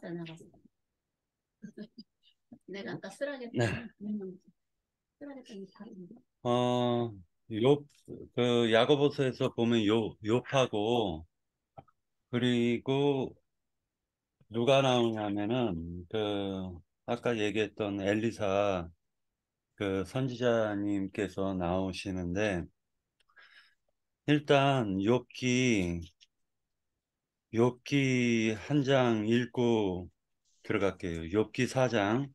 빠져나갔어. 내가 아까 쓰라겠다. 네. 쓰라겠다니 다른데. 어, 욥, 야고보서에서 보면 욥하고, 그리고 누가 나오냐면은, 아까 얘기했던 엘리사, 선지자님께서 나오시는데, 일단, 욥기 한 장 읽고 들어갈게요. 욥기 4장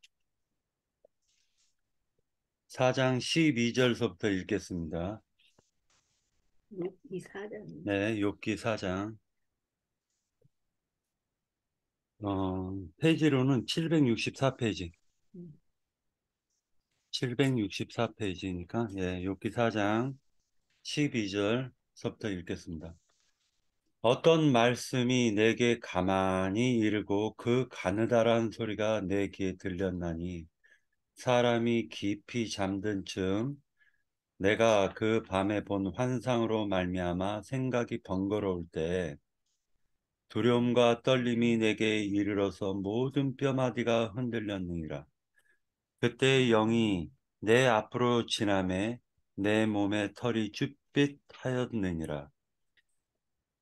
12절서부터 읽겠습니다. 이 사장. 네, 욥기 4장. 페이지로는 764페이지. 음. 764페이지니까, 예, 욥기 4장 12절서부터 읽겠습니다. 어떤 말씀이 내게 가만히 이르고 그 가느다란 소리가 내 귀에 들렸나니 사람이 깊이 잠든 쯤 내가 그 밤에 본 환상으로 말미암아 생각이 번거로울 때 두려움과 떨림이 내게 이르러서 모든 뼈마디가 흔들렸느니라. 그때 영이 내 앞으로 지나매 내 몸에 털이 쭈삣하였느니라.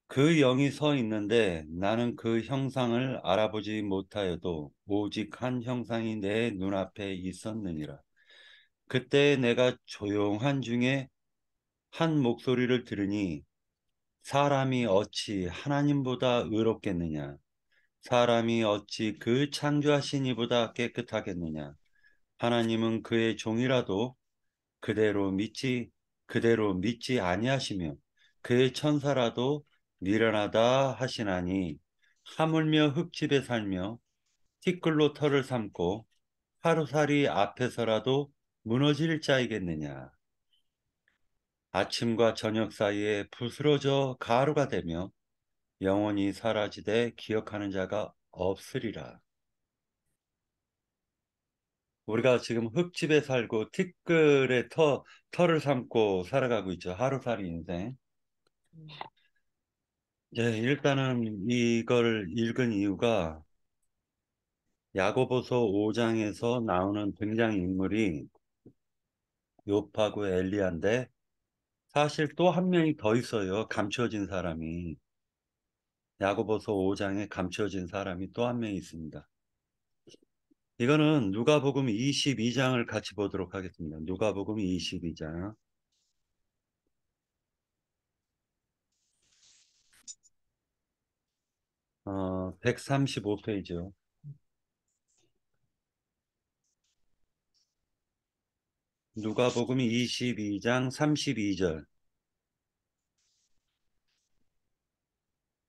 그 영이 서 있는데 나는 그 형상을 알아보지 못하여도 오직 한 형상이 내 눈앞에 있었느니라. 그때 내가 조용한 중에 한 목소리를 들으니 사람이 어찌 하나님보다 의롭겠느냐? 사람이 어찌 그 창조하신 이보다 깨끗하겠느냐? 하나님은 그의 종이라도 그대로 믿지 아니하시며 그의 천사라도 미련하다 하시나니 하물며 흙집에 살며 티끌로 털을 삼고 하루살이 앞에서라도 무너질 자이겠느냐. 아침과 저녁 사이에 부스러져 가루가 되며 영원히 사라지되 기억하는 자가 없으리라. 우리가 지금 흙집에 살고 티끌의 털을 삼고 살아가고 있죠. 하루살이 인생. 네, 일단은 이걸 읽은 이유가 야고보서 5장에서 나오는 등장인물이 욥하고 엘리야인데 사실 또 한 명이 더 있어요. 감춰진 사람이. 야고보서 5장에 감춰진 사람이 또 한 명이 있습니다. 이거는 누가복음 22장을 같이 보도록 하겠습니다. 누가복음 22장. 135페이지요. 누가복음 22장 32절.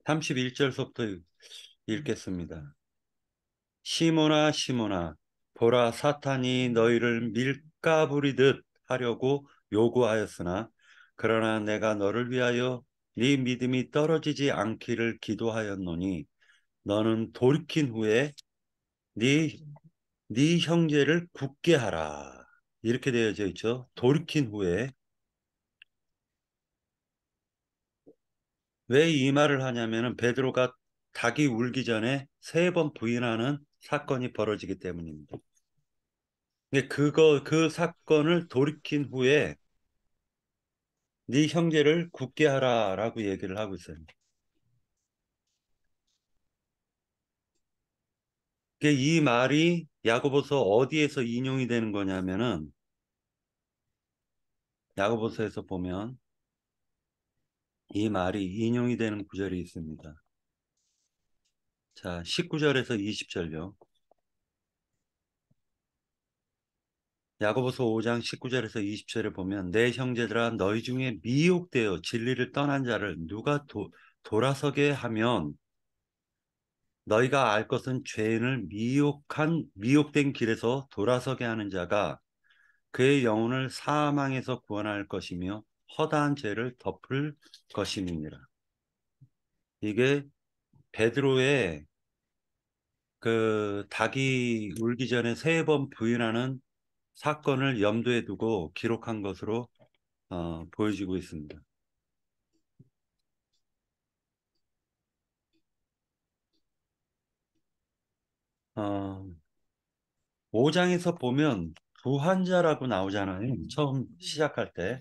31절부터 읽겠습니다. 시몬아 시몬아 보라 사탄이 너희를 밀가부리듯 하려고 요구하였으나 그러나 내가 너를 위하여 네 믿음이 떨어지지 않기를 기도하였노니 너는 돌이킨 후에 네, 네 형제를 굳게 하라. 이렇게 되어져 있죠. 돌이킨 후에 왜 이 말을 하냐면은 베드로가 닭이 울기 전에 3번 부인하는 사건이 벌어지기 때문입니다. 근데 그 사건을 돌이킨 후에 네 형제를 굳게 하라라고 얘기를 하고 있어요. 이 말이 야고보서 어디에서 인용이 되는 거냐면은 야고보서에서 보면 이 말이 인용이 되는 구절이 있습니다. 자, 19절에서 20절요. 야고보서 5장 19절에서 20절에 보면 내 형제들아 너희 중에 미혹되어 진리를 떠난 자를 누가 돌아서게 하면 너희가 알 것은 죄인을 미혹된 길에서 돌아서게 하는 자가 그의 영혼을 사망에서 구원할 것이며 허다한 죄를 덮을 것임이니라. 이게 베드로의 닭이 울기 전에 3번 부인하는 사건을 염두에 두고 기록한 것으로 보여지고 있습니다. 어, 5장에서 보면 부한자라고 나오잖아요. 처음 시작할 때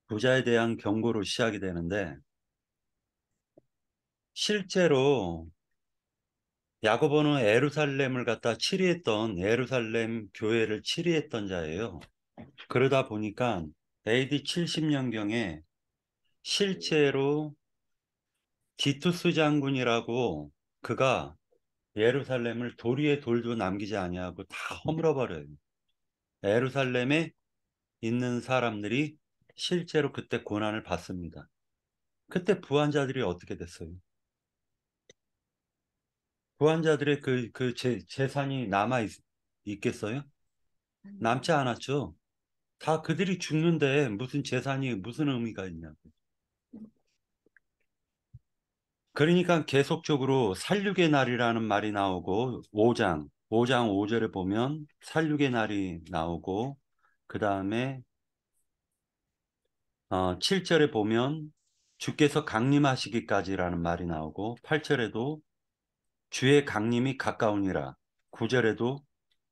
부자에 대한 경고로 시작이 되는데 실제로 야고보는 예루살렘을 갖다 치리했던 예루살렘 교회를 치리했던 자예요. 그러다 보니까 AD 70년경에 실제로 디투스 장군이라고 그가 예루살렘을 도리에 돌도 남기지 아니하고 다 허물어버려요. 예루살렘에 있는 사람들이 실제로 그때 고난을 받습니다. 그때 부한자들이 어떻게 됐어요? 부한자들의 재산이 있겠어요? 남지 않았죠. 다 그들이 죽는데 무슨 재산이 무슨 의미가 있냐고. 그러니까 계속적으로 살육의 날이라는 말이 나오고 5장 5절에 보면 살육의 날이 나오고 그 다음에 7절에 보면 주께서 강림하시기까지라는 말이 나오고 8절에도 주의 강림이 가까우니라 9절에도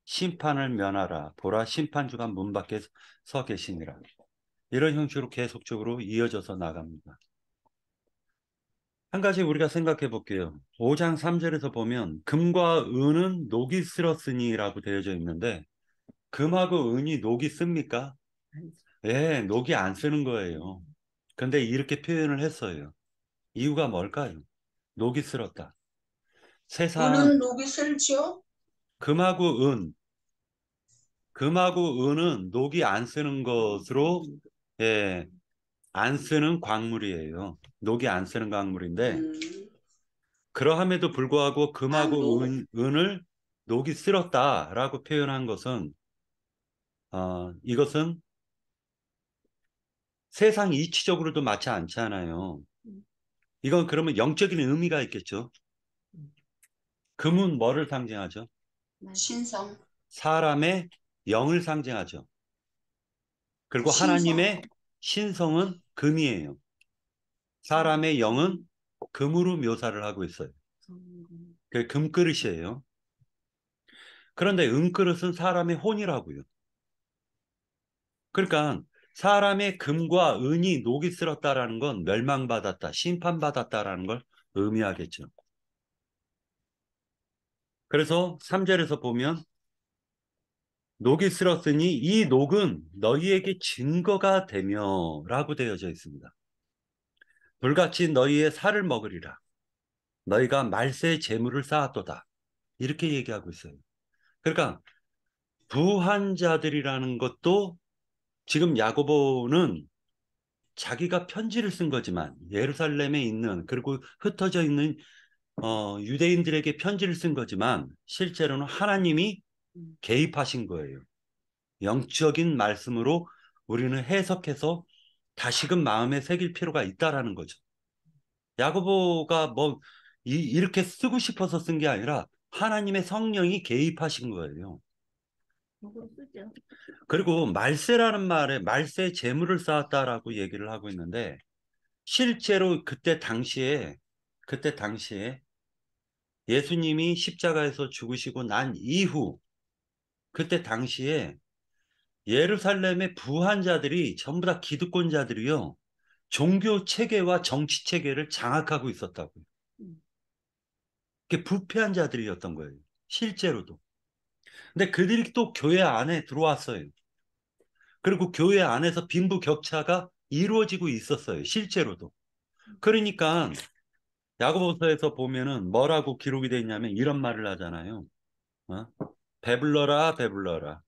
심판을 면하라 보라 심판주가 문 밖에 서 계시니라 이런 형식으로 계속적으로 이어져서 나갑니다. 한 가지 우리가 생각해 볼게요. 5장 3절에서 보면 금과 은은 녹이 슬었으니라고 되어져 있는데 금하고 은이 녹이 씁니까? 예, 녹이 안 쓰는 거예요. 근데 이렇게 표현을 했어요. 이유가 뭘까요? 녹이 슬었다. 세상 은은 녹이 슬죠? 금하고 금하고 은은 녹이 안 쓰는 것으로 예, 안 쓰는 광물이에요. 녹이 안 쓰는 광물인데 음, 그러함에도 불구하고 아, 금하고 은을 녹이 쓸었다라고 표현한 것은 이것은 세상 이치적으로도 맞지 않잖아요. 이건 그러면 영적인 의미가 있겠죠. 금은 뭐를 상징하죠? 신성, 사람의 영을 상징하죠. 그리고 신성. 하나님의 신성은 금이에요. 사람의 영은 금으로 묘사를 하고 있어요. 그 금그릇이에요. 그런데 은그릇은 사람의 혼이라고요. 그러니까 사람의 금과 은이 녹이 슬었다라는 건 멸망받았다, 심판받았다라는 걸 의미하겠죠. 그래서 3절에서 보면 녹이 슬었으니 이 녹은 너희에게 증거가 되며 라고 되어져 있습니다. 불같이 너희의 살을 먹으리라. 너희가 말세의 재물을 쌓았도다. 이렇게 얘기하고 있어요. 그러니까 부한 자들이라는 것도 지금 야고보는 자기가 편지를 쓴 거지만 예루살렘에 있는 그리고 흩어져 있는 유대인들에게 편지를 쓴 거지만 실제로는 하나님이 개입하신 거예요. 영적인 말씀으로 우리는 해석해서 다시금 마음에 새길 필요가 있다라는 거죠. 야고보가 뭐 이렇게 쓰고 싶어서 쓴 게 아니라 하나님의 성령이 개입하신 거예요. 그리고 말세라는 말에 말세 재물을 쌓았다라고 얘기를 하고 있는데 실제로 그때 당시에 예수님이 십자가에서 죽으시고 난 이후 그때 당시에 예루살렘의 부한자들이 전부 다 기득권자들이요. 종교 체계와 정치 체계를 장악하고 있었다고요. 그게 부패한 자들이었던 거예요. 실제로도. 근데 그들이 또 교회 안에 들어왔어요. 그리고 교회 안에서 빈부격차가 이루어지고 있었어요. 실제로도. 그러니까 야고보서에서 보면은 뭐라고 기록이 되어 있냐면 이런 말을 하잖아요. 어? 배불러라 배불러라.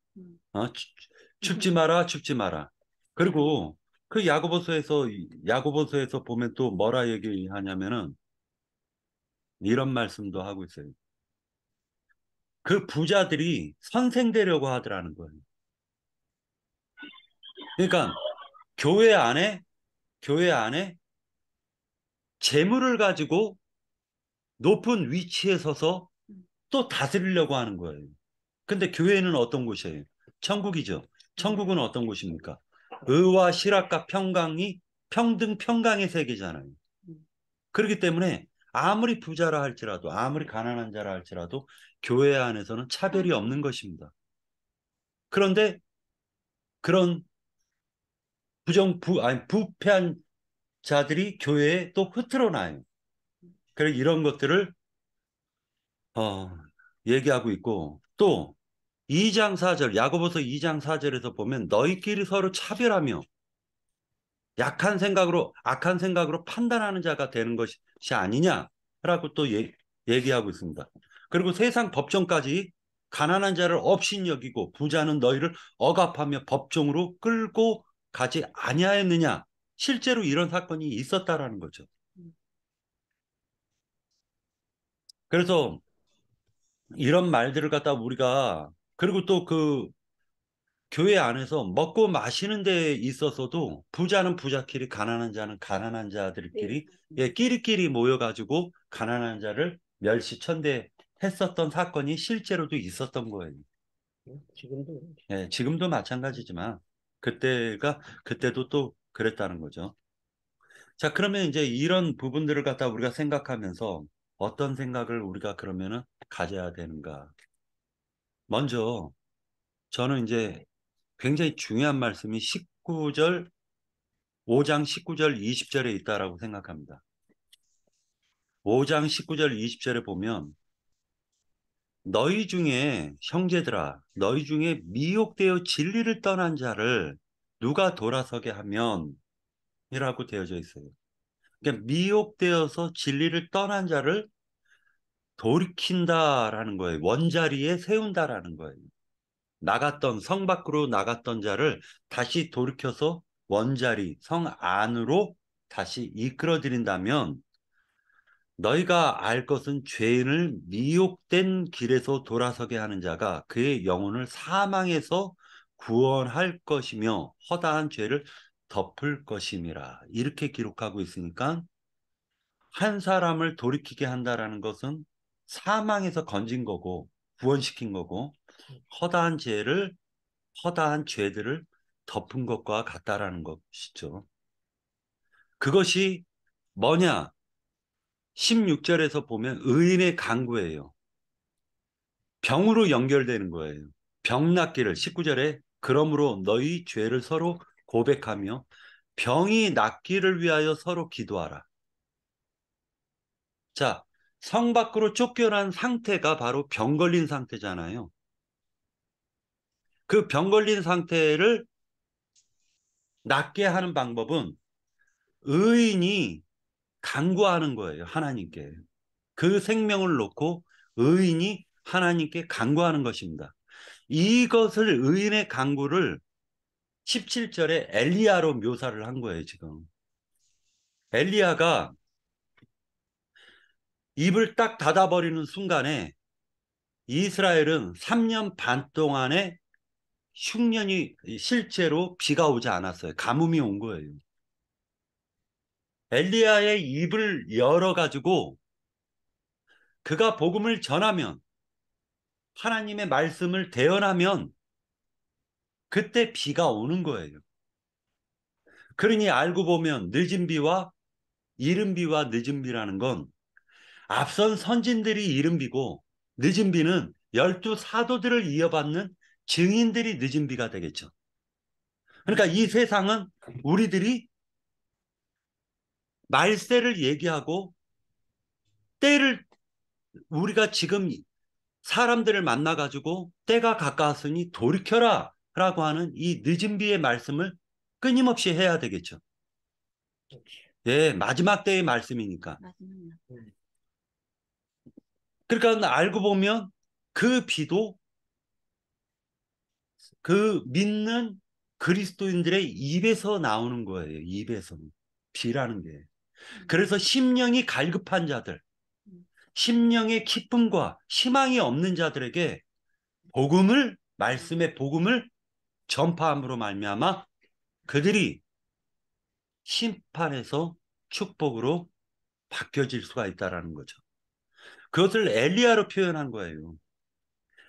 춥지 마라 춥지 마라. 그리고 그 야고보서에서 보면 또 뭐라 얘기하냐면은 이런 말씀도 하고 있어요. 그 부자들이 선생 되려고 하더라는 거예요. 그러니까 교회 안에 재물을 가지고 높은 위치에 서서 또 다스리려고 하는 거예요. 근데 교회는 어떤 곳이에요? 천국이죠. 천국은 어떤 곳입니까? 의와 실학과 평강이 평등 평강의 세계잖아요. 그렇기 때문에 아무리 부자라 할지라도, 아무리 가난한 자라 할지라도 교회 안에서는 차별이 없는 것입니다. 그런데 그런 부패한 자들이 교회에 또 흐트러나요. 그래서 이런 것들을 얘기하고 있고, 또 2장 4절, 야고보서 2장 4절에서 보면 너희끼리 서로 차별하며 악한 생각으로 판단하는 자가 되는 것이 아니냐라고 또 얘기하고 있습니다. 그리고 세상 법정까지 가난한 자를 업신여기고 부자는 너희를 억압하며 법정으로 끌고 가지 아니하였느냐. 실제로 이런 사건이 있었다라는 거죠. 그래서 이런 말들을 갖다 우리가, 그리고 또 그 교회 안에서 먹고 마시는 데 있어서도 부자는 부자끼리, 가난한 자는 가난한 자들끼리, 끼리끼리 모여가지고 가난한 자를 멸시천대 했었던 사건이 실제로도 있었던 거예요. 지금도 예, 지금도 마찬가지지만 그때도 또 그랬다는 거죠. 자, 그러면 이제 이런 부분들을 갖다 우리가 생각하면서 어떤 생각을 우리가 그러면은 가져야 되는가? 먼저 저는 이제 굉장히 중요한 말씀이 5장 19절 20절에 있다라고 생각합니다. 5장 19절 20절에 보면 너희 중에 형제들아, 너희 중에 미혹되어 진리를 떠난 자를 누가 돌아서게 하면 이라고 되어져 있어요. 그러니까 미혹되어서 진리를 떠난 자를 돌이킨다라는 거예요. 원자리에 세운다라는 거예요. 성 밖으로 나갔던 자를 다시 돌이켜서 원자리, 성 안으로 다시 이끌어들인다면 너희가 알 것은 죄인을 미혹된 길에서 돌아서게 하는 자가 그의 영혼을 사망에서 구원할 것이며 허다한 죄를 덮을 것임이라. 이렇게 기록하고 있으니까 한 사람을 돌이키게 한다라는 것은 사망에서 건진 거고 구원시킨 거고 허다한 죄들을 덮은 것과 같다라는 것이죠. 그것이 뭐냐? 16절에서 보면 의인의 간구예요. 병으로 연결되는 거예요. 병 낫기를 19절에 그러므로 너희 죄를 서로 고백하며 병이 낫기를 위하여 서로 기도하라. 자, 성 밖으로 쫓겨난 상태가 바로 병 걸린 상태잖아요. 그 병 걸린 상태를 낫게 하는 방법은 의인이 간구하는 거예요. 하나님께. 그 생명을 놓고 의인이 하나님께 간구하는 것입니다. 이것을 의인의 간구를 17절에 엘리야로 묘사를 한 거예요, 지금. 엘리야가 입을 딱 닫아버리는 순간에 이스라엘은 3년 반 동안의 흉년이 실제로 비가 오지 않았어요. 가뭄이 온 거예요. 엘리야의 입을 열어가지고 그가 복음을 전하면 하나님의 말씀을 대언하면 그때 비가 오는 거예요. 그러니 알고 보면 늦은 비와 이른 비와 늦은 비라는 건 앞선 선진들이 이른 비고 늦은 비는 12 사도들을 이어받는 증인들이 늦은 비가 되겠죠. 그러니까 이 세상은 우리들이 말세를 얘기하고 때를 우리가 지금 사람들을 만나가지고 때가 가까웠으니 돌이켜라 라고 하는 이 늦은 비의 말씀을 끊임없이 해야 되겠죠. 예, 마지막 때의 말씀이니까. 그러니까 알고 보면 그 비도 그 믿는 그리스도인들의 입에서 나오는 거예요. 입에서. 비라는 게. 그래서 심령이 갈급한 자들, 심령의 기쁨과 희망이 없는 자들에게 말씀의 복음을 전파함으로 말미암아 그들이 심판에서 축복으로 바뀌어질 수가 있다라는 거죠. 그것을 엘리야로 표현한 거예요.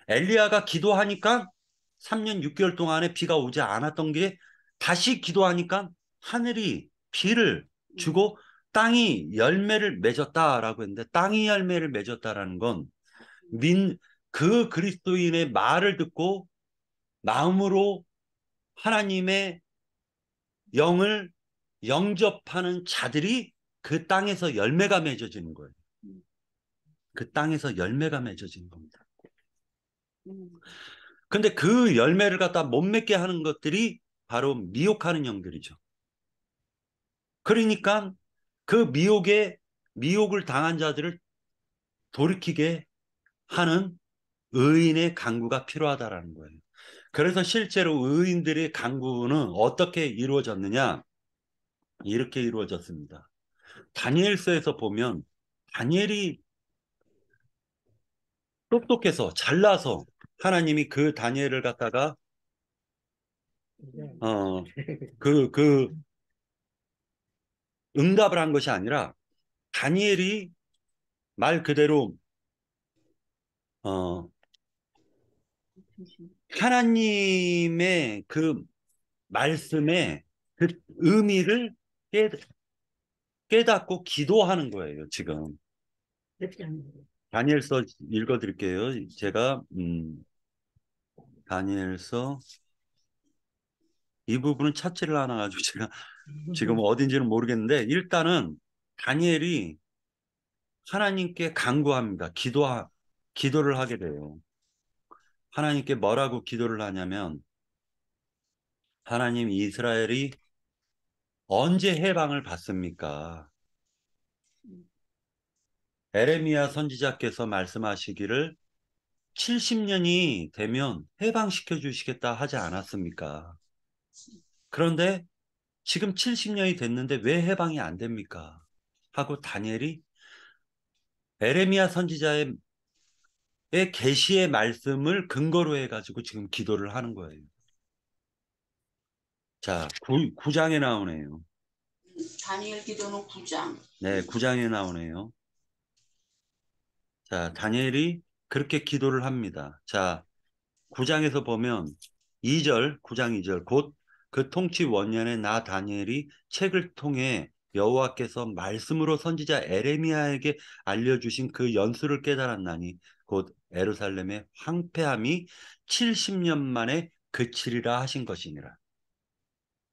엘리야가 기도하니까 3년 6개월 동안에 비가 오지 않았던 게 다시 기도하니까 하늘이 비를 주고 땅이 열매를 맺었다라고 했는데, 땅이 열매를 맺었다라는 건 그 그리스도인의 말을 듣고 마음으로 하나님의 영을 영접하는 자들이 그 땅에서 열매가 맺어지는 거예요. 그 땅에서 열매가 맺어지는 겁니다. 근데 그 열매를 갖다 못 맺게 하는 것들이 바로 미혹하는 영들이죠. 그러니까 그 미혹을 당한 자들을 돌이키게 하는 의인의 강구가 필요하다라는 거예요. 그래서 실제로 의인들의 강구는 어떻게 이루어졌느냐? 이렇게 이루어졌습니다. 다니엘서에서 보면 다니엘이 똑똑해서 잘나서 하나님이 그 다니엘을 갖다가 그 응답을 한 것이 아니라 다니엘이 말 그대로 하나님의 그 말씀의 그 의미를 깨닫고 기도하는 거예요, 지금. 다니엘서 읽어드릴게요. 제가 다니엘서 이 부분은 찾지를 않아가지고 제가 지금 어딘지는 모르겠는데, 일단은 다니엘이 하나님께 간구합니다. 기도를 하게 돼요. 하나님께 뭐라고 기도를 하냐면, 하나님, 이스라엘이 언제 해방을 받습니까? 에레미야 선지자께서 말씀하시기를 70년이 되면 해방시켜 주시겠다 하지 않았습니까? 그런데 지금 70년이 됐는데 왜 해방이 안 됩니까? 하고 다니엘이 에레미야 선지자의 계시의 말씀을 근거로 해가지고 지금 기도를 하는 거예요. 자, 9장에 나오네요. 다니엘 기도는 9장. 네, 9장에 나오네요. 자, 다니엘이 그렇게 기도를 합니다. 자, 9장에서 보면 9장 2절, 곧 그 통치 원년에 나 다니엘이 책을 통해 여호와께서 말씀으로 선지자 에레미야에게 알려주신 그 연수를 깨달았나니 곧 예루살렘의 황폐함이 70년 만에 그치리라 하신 것이니라.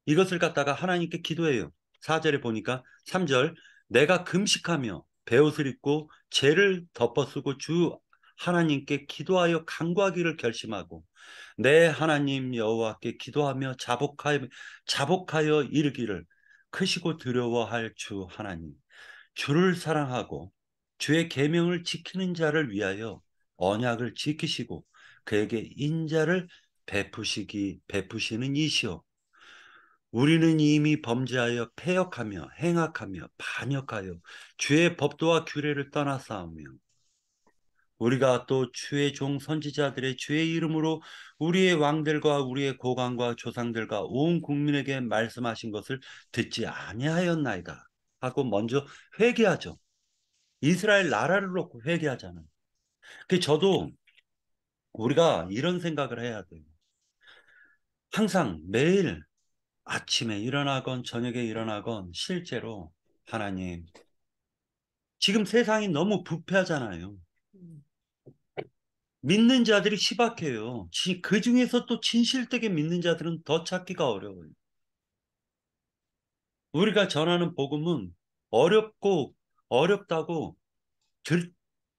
이것을 갖다가 하나님께 기도해요. 4절에 보니까 3절, 내가 금식하며 베옷을 입고 죄를 덮어쓰고 주 하나님께 기도하여 간구하기를 결심하고 내 하나님 여호와께 기도하며 자복하여 이르기를 크시고 두려워할 주 하나님, 주를 사랑하고 주의 계명을 지키는 자를 위하여 언약을 지키시고 그에게 인자를 베푸시는 이시오. 우리는 이미 범죄하여 패역하며 행악하며 반역하여 주의 법도와 규례를 떠나싸우며 우리가 또 주의 종 선지자들의 주의 이름으로 우리의 왕들과 우리의 고관과 조상들과 온 국민에게 말씀하신 것을 듣지 아니하였나이다 하고 먼저 회개하죠. 이스라엘 나라를 놓고 회개하잖아요. 그 저도 우리가 이런 생각을 해야 돼요. 항상 매일 아침에 일어나건 저녁에 일어나건 실제로 하나님, 지금 세상이 너무 부패하잖아요. 믿는 자들이 희박해요. 그 중에서 또 진실되게 믿는 자들은 더 찾기가 어려워요. 우리가 전하는 복음은 어렵다고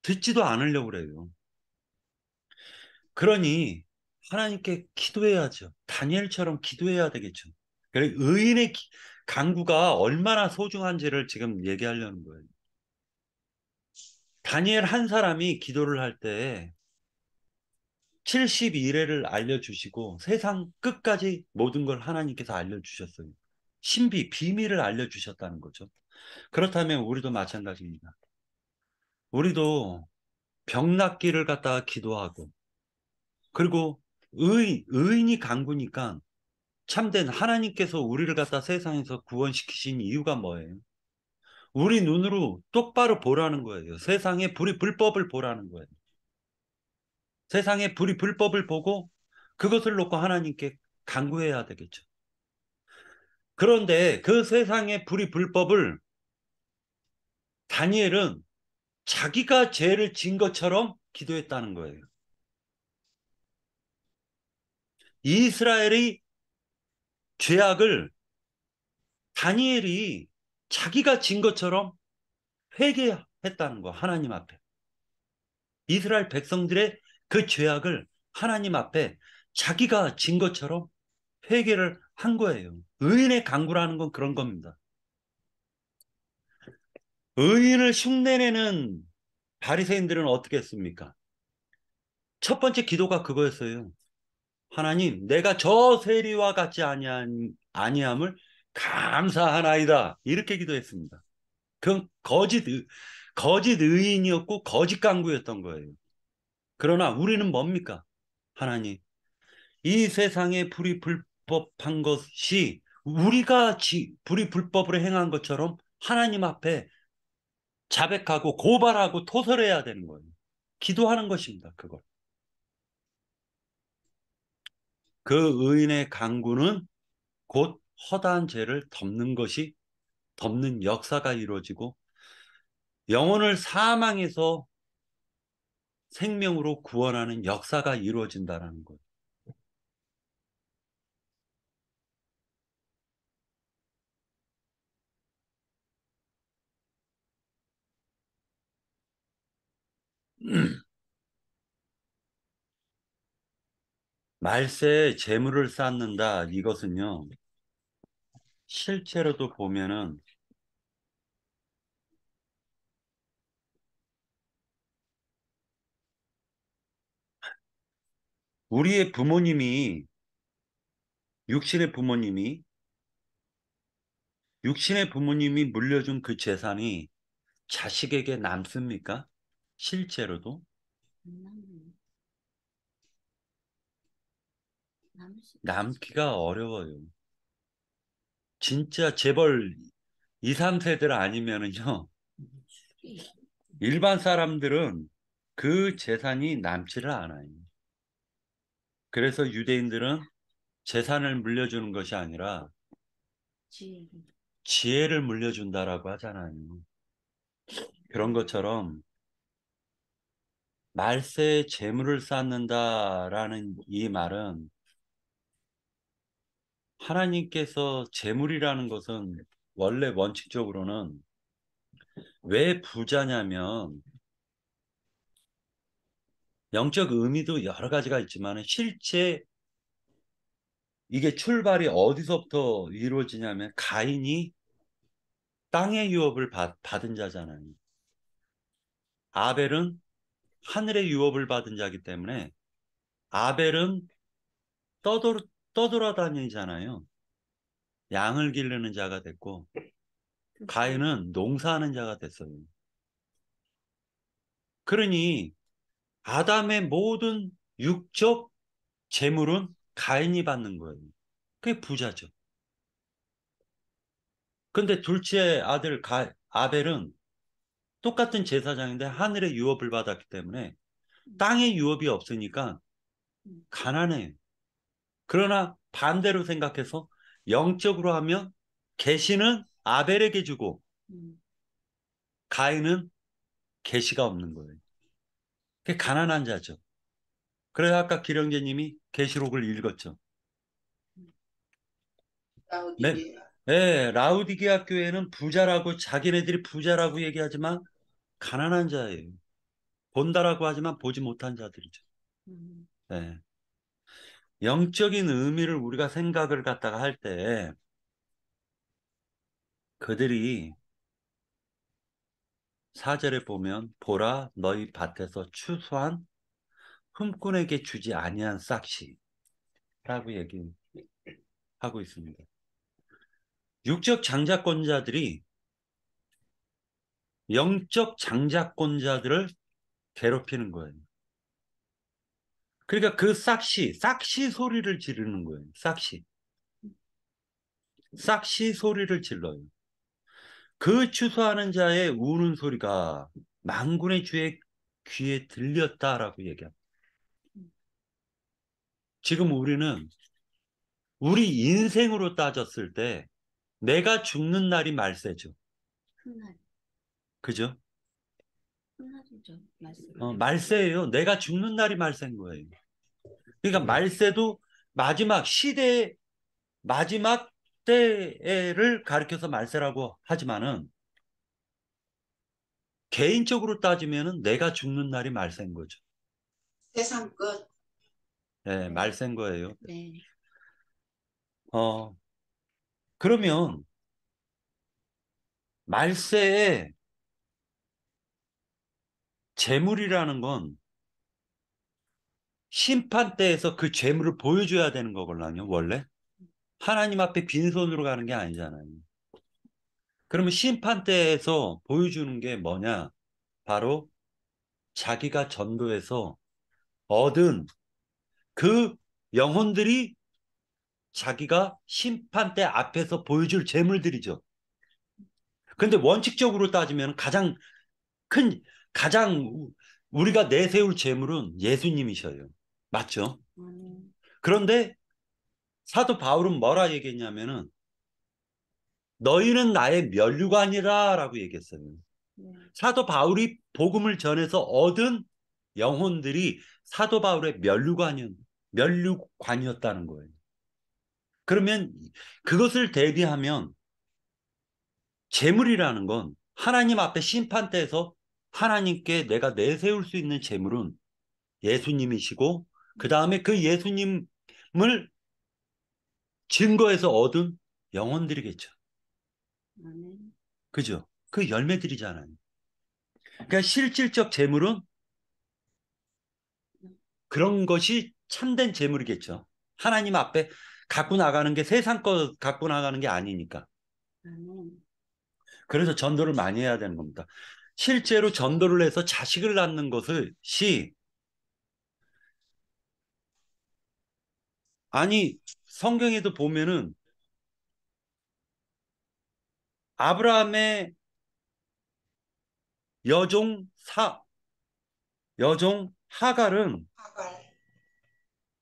듣지도 않으려고 그래요. 그러니 하나님께 기도해야죠. 다니엘처럼 기도해야 되겠죠. 그래, 의인의 간구가 얼마나 소중한지를 지금 얘기하려는 거예요. 다니엘 한 사람이 기도를 할 때 72회를 알려주시고 세상 끝까지 모든 걸 하나님께서 알려주셨어요. 비밀을 알려주셨다는 거죠. 그렇다면 우리도 마찬가지입니다. 우리도 병 낫기를 갖다가 기도하고 그리고 의인이 간구니까 참된 하나님께서 우리를 갖다 세상에서 구원시키신 이유가 뭐예요? 우리 눈으로 똑바로 보라는 거예요. 세상에 불법을 보라는 거예요. 세상에 불법을 보고 그것을 놓고 하나님께 간구해야 되겠죠. 그런데 그 세상의 불법을 다니엘은 자기가 죄를 진 것처럼 기도했다는 거예요. 이스라엘의 죄악을 다니엘이 자기가 진 것처럼 회개했다는 거, 하나님 앞에. 이스라엘 백성들의 그 죄악을 하나님 앞에 자기가 진 것처럼 회개를 한 거예요. 의인의 강구라는 건 그런 겁니다. 의인을 흉내내는 바리새인들은 어떻게 했습니까? 첫 번째 기도가 그거였어요. 하나님, 내가 저 세리와 같지 아니함을 감사하나이다. 이렇게 기도했습니다. 그건 거짓 의인이었고 거짓 강구였던 거예요. 그러나 우리는 뭡니까? 하나님, 이 세상에 불이 불법한 것이 우리가 불이 불법으로 행한 것처럼 하나님 앞에 자백하고 고발하고 토설해야 되는 거예요. 기도하는 것입니다. 그걸. 그 의인의 강구는 곧 허다한 죄를 덮는 역사가 이루어지고 영혼을 사망에서 생명으로 구원하는 역사가 이루어진다는 거예요. 말세에 재물을 쌓는다. 이것은요, 실제로도 보면은 우리의 부모님이 육신의 부모님이 물려준 그 재산이 자식에게 남습니까? 실제로도 남기가 어려워요. 진짜 재벌 2, 3세들 아니면은요, 일반 사람들은 그 재산이 남지를 않아요. 그래서 유대인들은 재산을 물려주는 것이 아니라 지혜를 물려준다라고 하잖아요. 그런 것처럼 말세에 재물을 쌓는다라는 이 말은 하나님께서 재물이라는 것은 원래 원칙적으로는 왜 부자냐면 영적 의미도 여러 가지가 있지만 실제 이게 출발이 어디서부터 이루어지냐면 가인이 땅의 유업을 받은 자잖아요. 아벨은 하늘의 유업을 받은 자이기 때문에 아벨은 떠돌아다니잖아요. 양을 기르는 자가 됐고 가인은 농사하는 자가 됐어요. 그러니 아담의 모든 육적 재물은 가인이 받는 거예요. 그게 부자죠. 근데 둘째 아들 아벨은 똑같은 제사장인데 하늘의 유업을 받았기 때문에 땅의 유업이 없으니까 가난해요. 그러나 반대로 생각해서 영적으로 하면 계시는 아벨에게 주고 가인은 계시가 없는 거예요. 그게 가난한 자죠. 그래서 아까 기령제님이 계시록을 읽었죠. 네, 라우디게아. 네, 라우디게아 교회는 부자라고 자기네들이 부자라고 얘기하지만 가난한 자예요. 본다라고 하지만 보지 못한 자들이죠. 네. 영적인 의미를 우리가 생각을 갖다가 할 때 그들이 4절에 보면 보라 너희 밭에서 추수한 흠꾼에게 주지 아니한 싹시라고 얘기하고 있습니다. 육적 장자권자들이 영적 장자권자들을 괴롭히는 거예요. 그러니까 그 싹시 소리를 지르는 거예요. 싹시 소리를 질러요. 그 추수하는 자의 우는 소리가 만군의 주의 귀에 들렸다라고 얘기합니다. 지금 우리는 우리 인생으로 따졌을 때 내가 죽는 날이 말세죠. 그죠? 끝나죠. 말씀. 말세예요. 내가 죽는 날이 말세인 거예요. 그러니까 네. 말세도 마지막 시대의 마지막 때를 가리켜서 말세라고 하지만은 개인적으로 따지면은 내가 죽는 날이 말세인 거죠. 세상 끝. 네, 말세인 거예요. 네. 그러면 말세에 재물이라는 건 심판 때에서 그 재물을 보여줘야 되는 거거든요, 원래. 하나님 앞에 빈손으로 가는 게 아니잖아요. 그러면 심판 때에서 보여주는 게 뭐냐? 바로 자기가 전도해서 얻은 그 영혼들이 자기가 심판 때 앞에서 보여줄 재물들이죠. 근데 원칙적으로 따지면 큰, 가장 우리가 내세울 재물은 예수님이셔요. 맞죠? 그런데 사도 바울은 뭐라 얘기했냐면은 너희는 나의 면류관이라 라고 얘기했어요. 네. 사도 바울이 복음을 전해서 얻은 영혼들이 사도 바울의 면류관이었다는 거예요. 그러면 그것을 대비하면 재물이라는 건 하나님 앞에 심판대에서 하나님께 내가 내세울 수 있는 재물은 예수님이시고 그 다음에 그 예수님을 증거해서 얻은 영혼들이겠죠. 그죠? 그 열매들이잖아요. 그러니까 실질적 재물은 그런 것이 참된 재물이겠죠. 하나님 앞에 갖고 나가는 게 세상 거 갖고 나가는 게 아니니까. 그래서 전도를 많이 해야 되는 겁니다. 실제로 전도를 해서 자식을 낳는 것이 아니 성경에도 보면은 아브라함의 여종 하갈은 하갈.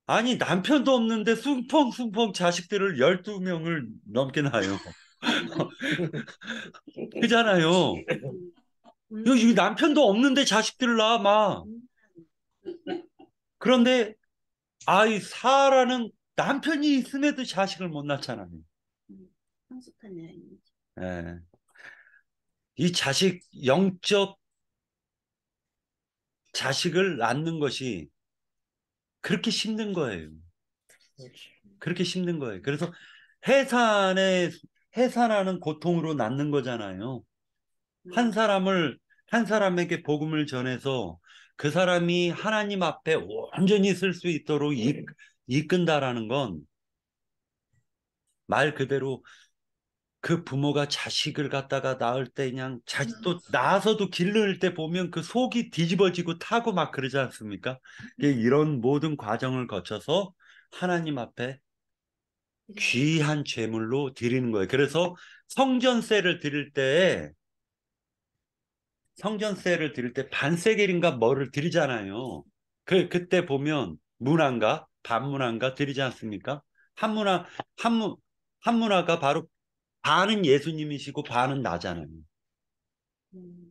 아니 남편도 없는데 숭펑숭펑 자식들을 12명을 넘게 낳아요. 그잖아요. 여기 남편도 없는데 자식들을 낳아 막. 그런데 아이 사라는 남편이 있음에도 자식을 못 낳잖아요. 성숙한 여인이죠. 예. 이 영적 자식을 낳는 것이 그렇게 힘든 거예요. 그렇게 힘든 거예요. 그래서 해산하는 고통으로 낳는 거잖아요. 한 사람에게 복음을 전해서 그 사람이 하나님 앞에 온전히 쓸 수 있도록 이끈다라는 건 말 그대로 그 부모가 자식을 갖다가 낳을 때 그냥 또 낳아서도 기를 때 보면 그 속이 뒤집어지고 타고 막 그러지 않습니까? 이런 모든 과정을 거쳐서 하나님 앞에 귀한 제물로 드리는 거예요. 그래서 성전세를 드릴 때 반세겔인가 뭐를 드리잖아요. 그때 보면 문화인가 반문화인가 드리지 않습니까? 한문화 한문화가 바로 반은 예수님이시고 반은 나잖아요.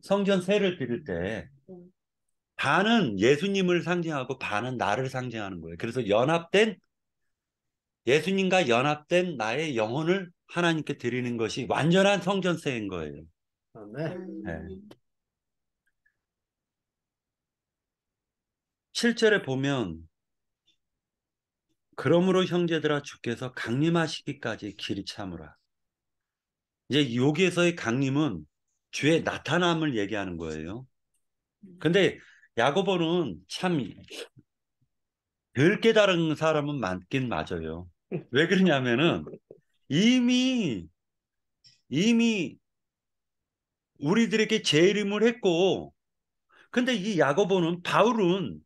성전세를 드릴 때 반은 예수님을 상징하고 반은 나를 상징하는 거예요. 그래서 예수님과 연합된 나의 영혼을 하나님께 드리는 것이 완전한 성전세인 거예요. 아멘. 네. 7절에 보면 그러므로 형제들아 주께서 강림하시기까지 길이 참으라. 이제 여기에서의 강림은 주의 나타남을 얘기하는 거예요. 근데 야고보는 참 덜 깨달은 사람은 많긴 맞아요. 왜 그러냐면은 이미 우리들에게 재림을 했고, 근데 이 바울은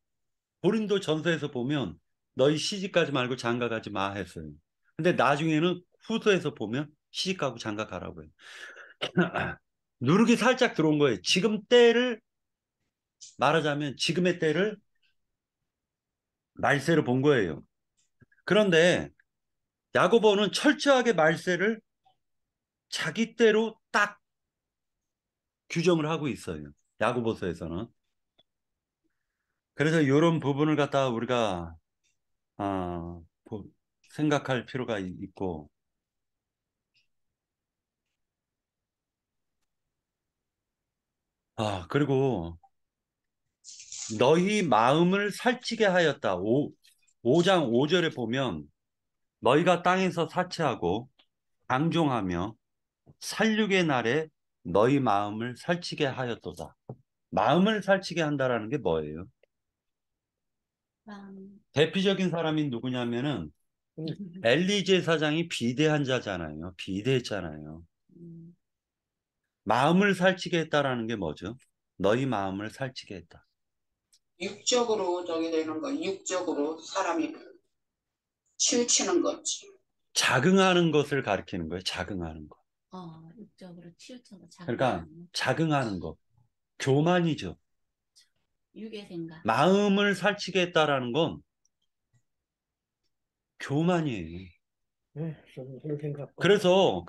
고린도 전서에서 보면 너희 시집가지 말고 장가가지 마 했어요. 근데 나중에는 후서에서 보면 시집가고 장가가라고 해요. 누룩이 살짝 들어온 거예요. 말하자면 지금의 때를 말세로 본 거예요. 그런데 야고보는 철저하게 말세를 자기 때로 딱 규정을 하고 있어요. 야고보서에서는. 그래서 이런 부분을 갖다가 우리가 생각할 필요가 있고, 그리고 너희 마음을 살찌게 하였다. 5장 5절에 보면 너희가 땅에서 사치하고 방종하며 살육의 날에 너희 마음을 살찌게 하였도다. 마음을 살찌게 한다라는 게 뭐예요? 대표적인 사람이 누구냐면은 음, 엘리 제사장이 비대한 자잖아요. 비대했잖아요. 마음을 살찌게 했다라는 게 뭐죠? 너희 마음을 살찌게 했다. 육적으로 저기 되는 거, 육적으로 사람이 치우치는 거지. 자긍하는 것을 가리키는 거예요. 자긍하는 것. 육적으로 치우쳐서 그러니까 자극하는 자긍하는 것. 교만이죠. 육의 생각. 마음을 살찌게 했다라는 건 교만이에요. 그런 생각. 그래서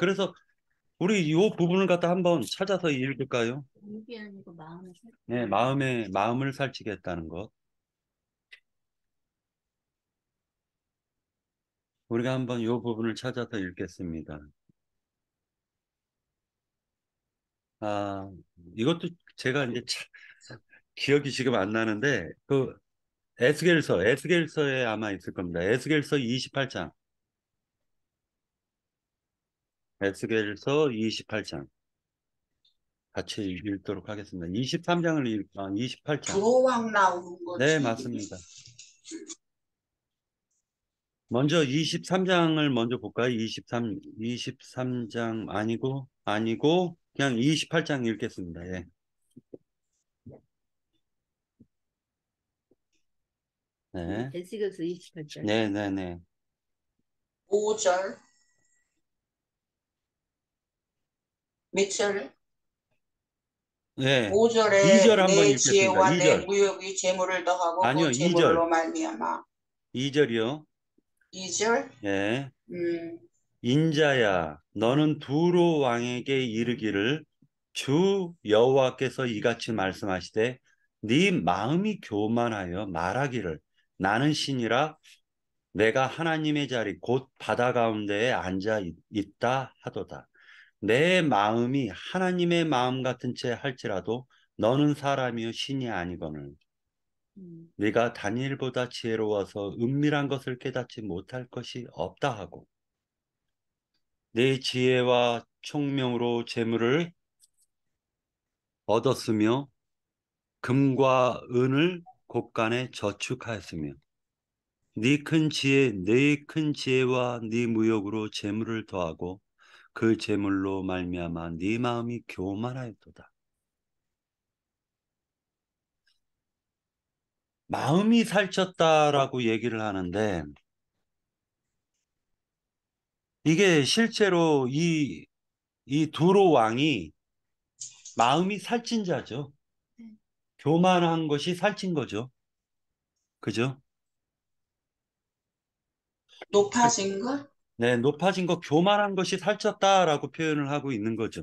우리 이 부분을 갖다 한번 찾아서 읽을까요? 육이 아니고 마음을 살. 네, 마음을 살찌게 했다는 것. 우리가 한번 이 부분을 찾아서 읽겠습니다. 이것도 제가 이제 기억이 지금 안 나는데, 에스겔서에 아마 있을 겁니다. 에스겔서 28장. 에스겔서 28장. 같이 읽도록 하겠습니다. 23장을 28장. 두로왕 나오는 거지. 네, 맞습니다. 먼저 23장을 먼저 볼까요? 23장 아니고, 그냥 28장 읽겠습니다. 예. 네. 에스겔서 28장. 네. 5절. 몇 절? 네. 5절에 2절 한번 내 읽겠습니다. 지혜와 내 2절. 무역이 재물을 더하고 아니요, 그 2절. 재물로 말미암아. 2절이요. 2절? 예. 음, 인자야, 너는 두로 왕에게 이르기를 주 여호와께서 이같이 말씀하시되 네 마음이 교만하여 말하기를 나는 신이라 내가 하나님의 자리 곧 바다 가운데에 앉아 있다 하도다. 내 마음이 하나님의 마음 같은 채 할지라도 너는 사람이요 신이 아니거늘 네가 다니엘보다 지혜로워서 은밀한 것을 깨닫지 못할 것이 없다 하고 내 지혜와 총명으로 재물을 얻었으며 금과 은을 곳간에 저축하였으며 네 큰 지혜와 네 무역으로 재물을 더하고 그 재물로 말미암아 네 마음이 교만하였도다. 마음이 살쪘다라고 얘기를 하는데 이게 실제로 이 두로 왕이 마음이 살찐 자죠. 교만한 것이 살찐 거죠. 그죠? 높아진 거? 네, 높아진 것, 교만한 것이 살쪘다라고 표현을 하고 있는 거죠.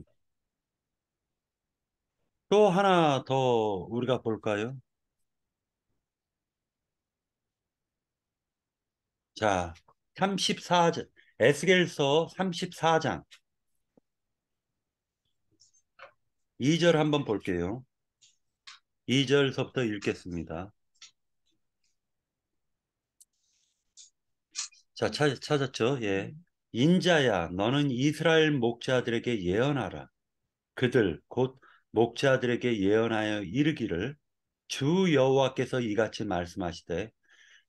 또 하나 더 우리가 볼까요? 자, 34장, 에스겔서 34장 2절 한번 볼게요. 2절서부터 읽겠습니다. 자, 찾았죠? 예. 인자야, 너는 이스라엘 목자들에게 예언하라. 그들 곧 목자들에게 예언하여 이르기를 주 여호와께서 이같이 말씀하시되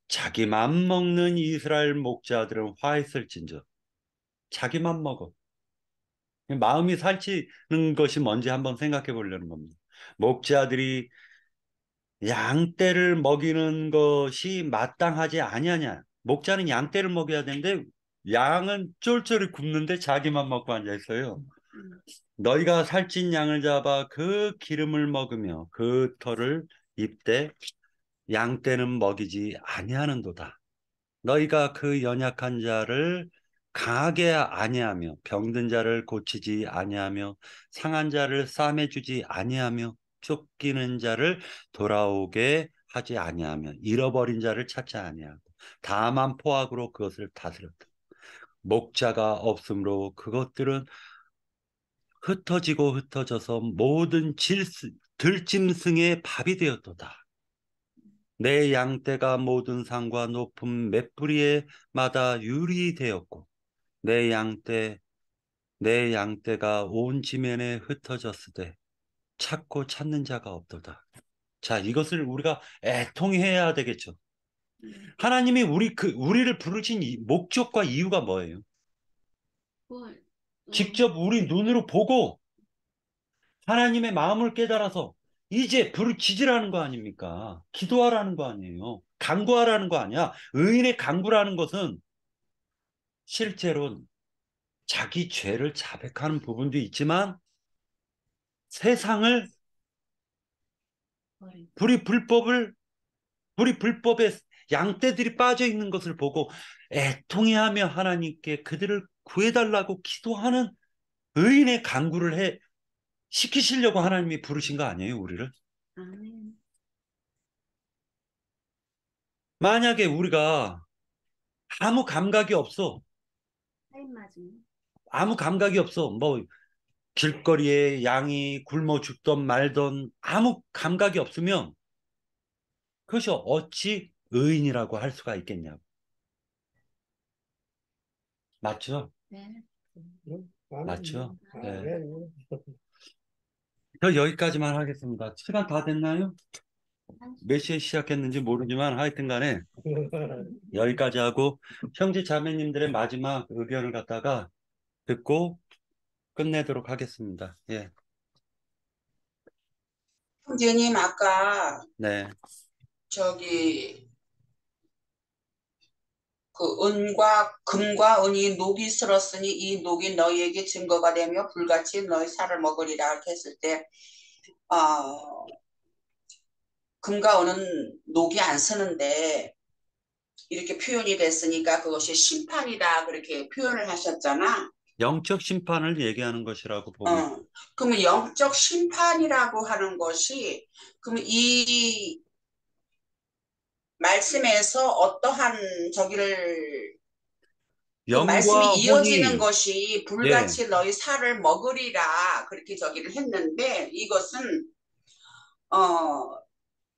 자기 맘 먹는 이스라엘 목자들은 화했을진저. 자기만 먹어. 마음이 살찌는 것이 뭔지 한번 생각해 보려는 겁니다. 목자들이 양떼를 먹이는 것이 마땅하지 아니하냐. 목자는 양떼를 먹여야 되는데 양은 쫄쫄이 굶는데 자기만 먹고 앉아 있어요. 너희가 살찐 양을 잡아 그 기름을 먹으며 그 털을 입되 양떼는 먹이지 아니하는도다. 너희가 그 연약한 자를 강하게 아니하며 병든 자를 고치지 아니하며 상한 자를 싸매주지 아니하며 쫓기는 자를 돌아오게 하지 아니하며 잃어버린 자를 찾지 아니하고 다만 포악으로 그것을 다스렸다. 목자가 없으므로 그것들은 흩어지고 흩어져서 모든 들짐승의 밥이 되었도다. 내 양떼가 모든 산과 높은 맷뿌리에마다 유리 되었고 내 양떼가 온 지면에 흩어졌으되 찾고 찾는 자가 없도다. 자, 이것을 우리가 애통해야 되겠죠. 하나님이 우리를 부르신 목적과 이유가 뭐예요? 그걸, 직접 우리 눈으로 보고 하나님의 마음을 깨달아서 이제 부르짖으라는 거 아닙니까? 기도하라는 거 아니에요. 간구하라는 거 아니야. 의인의 간구라는 것은 실제로 자기 죄를 자백하는 부분도 있지만 세상을 버리고. 불이 불법에 양떼들이 빠져 있는 것을 보고 애통해하며 하나님께 그들을 구해달라고 기도하는 의인의 간구를 시키시려고 하나님이 부르신 거 아니에요, 우리를? 아멘. 만약에 우리가 아무 감각이 없어, 타임 맞으면. 아무 감각이 없어, 뭐 길거리에 양이 굶어 죽던 말던 아무 감각이 없으면 그것이 어찌 의인이라고 할 수가 있겠냐고. 맞죠? 네. 맞죠? 아, 네. 네. 저 여기까지만 하겠습니다. 시간 다 됐나요? 몇 시에 시작했는지 모르지만 하여튼 간에 여기까지 하고 형제 자매님들의 마지막 의견을 갖다가 듣고 끝내도록 하겠습니다. 예. 형제님 아까 네. 저기 금과 은이 녹이 슬었으니 이 녹이 너희에게 증거가 되며 불같이 너희 살을 먹으리라 이렇게 했을 때 금과 은은 녹이 안 쓰는데 이렇게 표현이 됐으니까 그것이 심판이다 그렇게 표현을 하셨잖아. 영적 심판을 얘기하는 것이라고 보고 그러면 영적 심판이라고 하는 것이 그러면 이 말씀에서 어떠한 저기를 그 말씀이 영과 이어지는 혼이 것이 예. 불같이 너희 살을 먹으리라 그렇게 저기를 했는데 이것은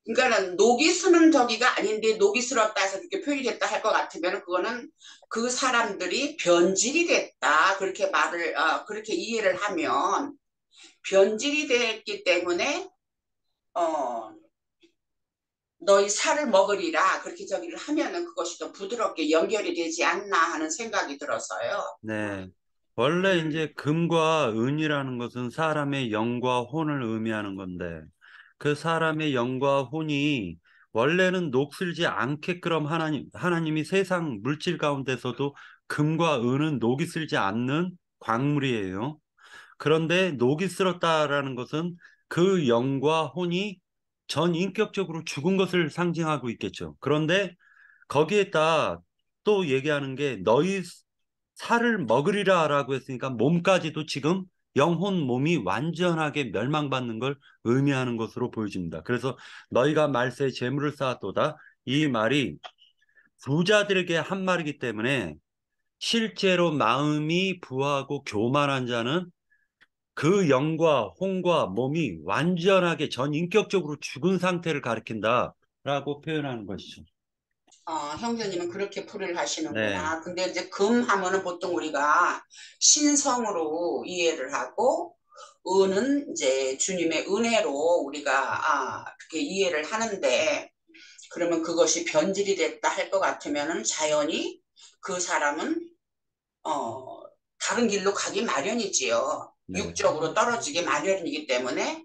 그러니까는 녹이 쓰는 저기가 아닌데 녹이 슬었다 해서 그렇게 표현이 됐다 할 것 같으면 그거는 그 사람들이 변질이 됐다 그렇게 말을 그렇게 이해를 하면 변질이 됐기 때문에 너희 살을 먹으리라 그렇게 저기를 하면은 그것이 더 부드럽게 연결이 되지 않나 하는 생각이 들어서요. 네. 원래 이제 금과 은이라는 것은 사람의 영과 혼을 의미하는 건데 그 사람의 영과 혼이 원래는 녹슬지 않게끔 하나님이 세상 물질 가운데서도 금과 은은 녹이 슬지 않는 광물이에요. 그런데 녹이 슬었다라는 것은 그 영과 혼이 전 인격적으로 죽은 것을 상징하고 있겠죠. 그런데 거기에다 또 얘기하는 게 너희 살을 먹으리라라고 했으니까 몸까지도 지금 영혼 몸이 완전하게 멸망받는 걸 의미하는 것으로 보여집니다. 그래서 너희가 말세에 재물을 쌓았도다. 이 말이 부자들에게 한 말이기 때문에 실제로 마음이 부하고 교만한 자는 그 영과 혼과 몸이 완전하게 전인격적으로 죽은 상태를 가리킨다라고 표현하는 것이죠. 형제님은 그렇게 풀이를 네. 하시는구나. 근데 이제 금 하면은 보통 우리가 신성으로 이해를 하고 은은 이제 주님의 은혜로 우리가 그렇게 이해를 하는데 그러면 그것이 변질이 됐다 할 것 같으면은 자연히 그 사람은 다른 길로 가기 마련이지요. 네. 육적으로 떨어지기 마련이기 때문에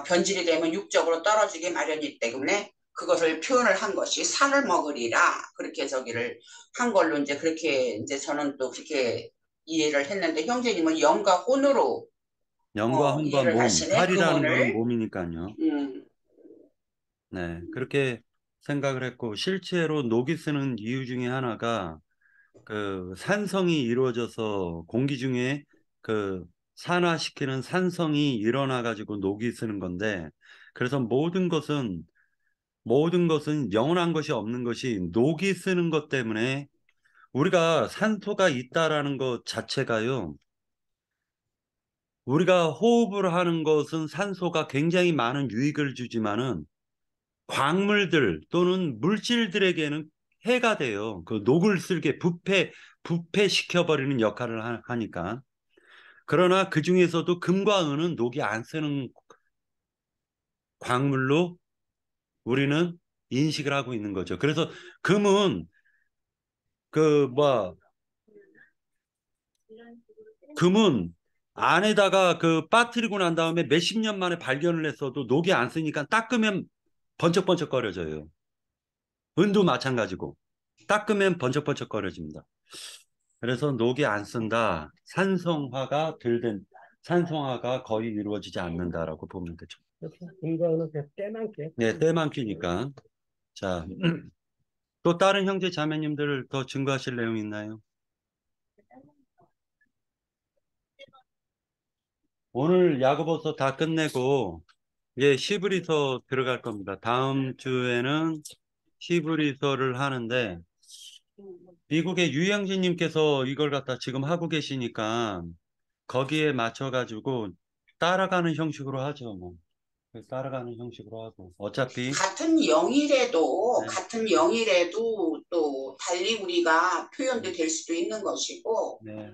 변질이 되면 육적으로 떨어지기 마련이기 때문에 그것을 표현을 한 것이 산을 먹으리라 그렇게 저기를 한 걸로 이제 그렇게 이제 저는 또 그렇게 이해를 했는데 형제님은 영과 혼으로 영과 혼과 이해를 몸, 하시네 살이라는 거는 금혼을 몸이니까요. 음, 네, 그렇게 생각을 했고 실제로 녹이 쓰는 이유 중에 하나가 그 산성이 이루어져서 공기 중에 그 산화시키는 산성이 일어나 가지고 녹이 쓰는 건데, 그래서 모든 것은 영원한 것이 없는 것이 녹이 쓰는 것 때문에 우리가 산소가 있다라는 것 자체가요. 우리가 호흡을 하는 것은 산소가 굉장히 많은 유익을 주지만은 광물들 또는 물질들에게는 해가 돼요. 그 녹을 쓸게 부패시켜버리는 역할을 하니까. 그러나 그 중에서도 금과 은은 녹이 안 쓰는 광물로 우리는 인식을 하고 있는 거죠. 그래서 금은 그 뭐 금은 안에다가 그 빠뜨리고 난 다음에 몇십 년 만에 발견을 했어도 녹이 안 쓰니까 닦으면 번쩍번쩍거려져요. 은도 마찬가지고 닦으면 번쩍번쩍거려집니다. 그래서 녹이 안 쓴다. 산성화가 거의 이루어지지 않는다라고 보면 되죠. 그렇죠. 금과은은 그냥 때만게. 네, 때만 끼니까. 자, 또 다른 형제 자매님들 더 증거하실 내용 있나요? 오늘 야고보서 다 끝내고 이제 히브리서 들어갈 겁니다. 다음 주에는 히브리서를 하는데 미국의 유영진님께서 이걸 갖다 지금 하고 계시니까 거기에 맞춰가지고 따라가는 형식으로 하죠. 뭐. 따라가는 형식으로 하고 어차피 같은 영일에도 네, 같은 영일에도 또 달리 우리가 표현도 될 수도 있는 것이고 네,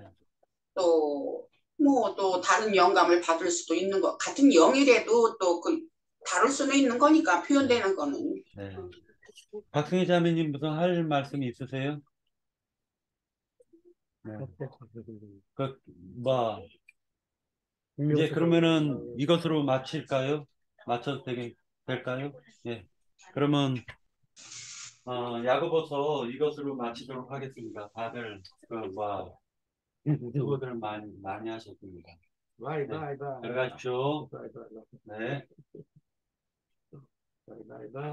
또 뭐 또 다른 영감을 받을 수도 있는 것 같은 영일에도 또 그 다룰 수는 있는 거니까 표현되는 거는 네. 박승희 자매님 무슨 할 말씀이 있으세요? 네. 그, 뭐, 이제 그러면은 이것으로 마칠까요? 마쳐도 될까요? 예. 그러면 야고보서 이것으로 마치도록 하겠습니다. 다들 뭐 수고들 많이 하셨습니다. 바이, 네. 바이, 바이. 들어가십시오. 바이, 바이, 바이. 네. 바이, 바이, 바이.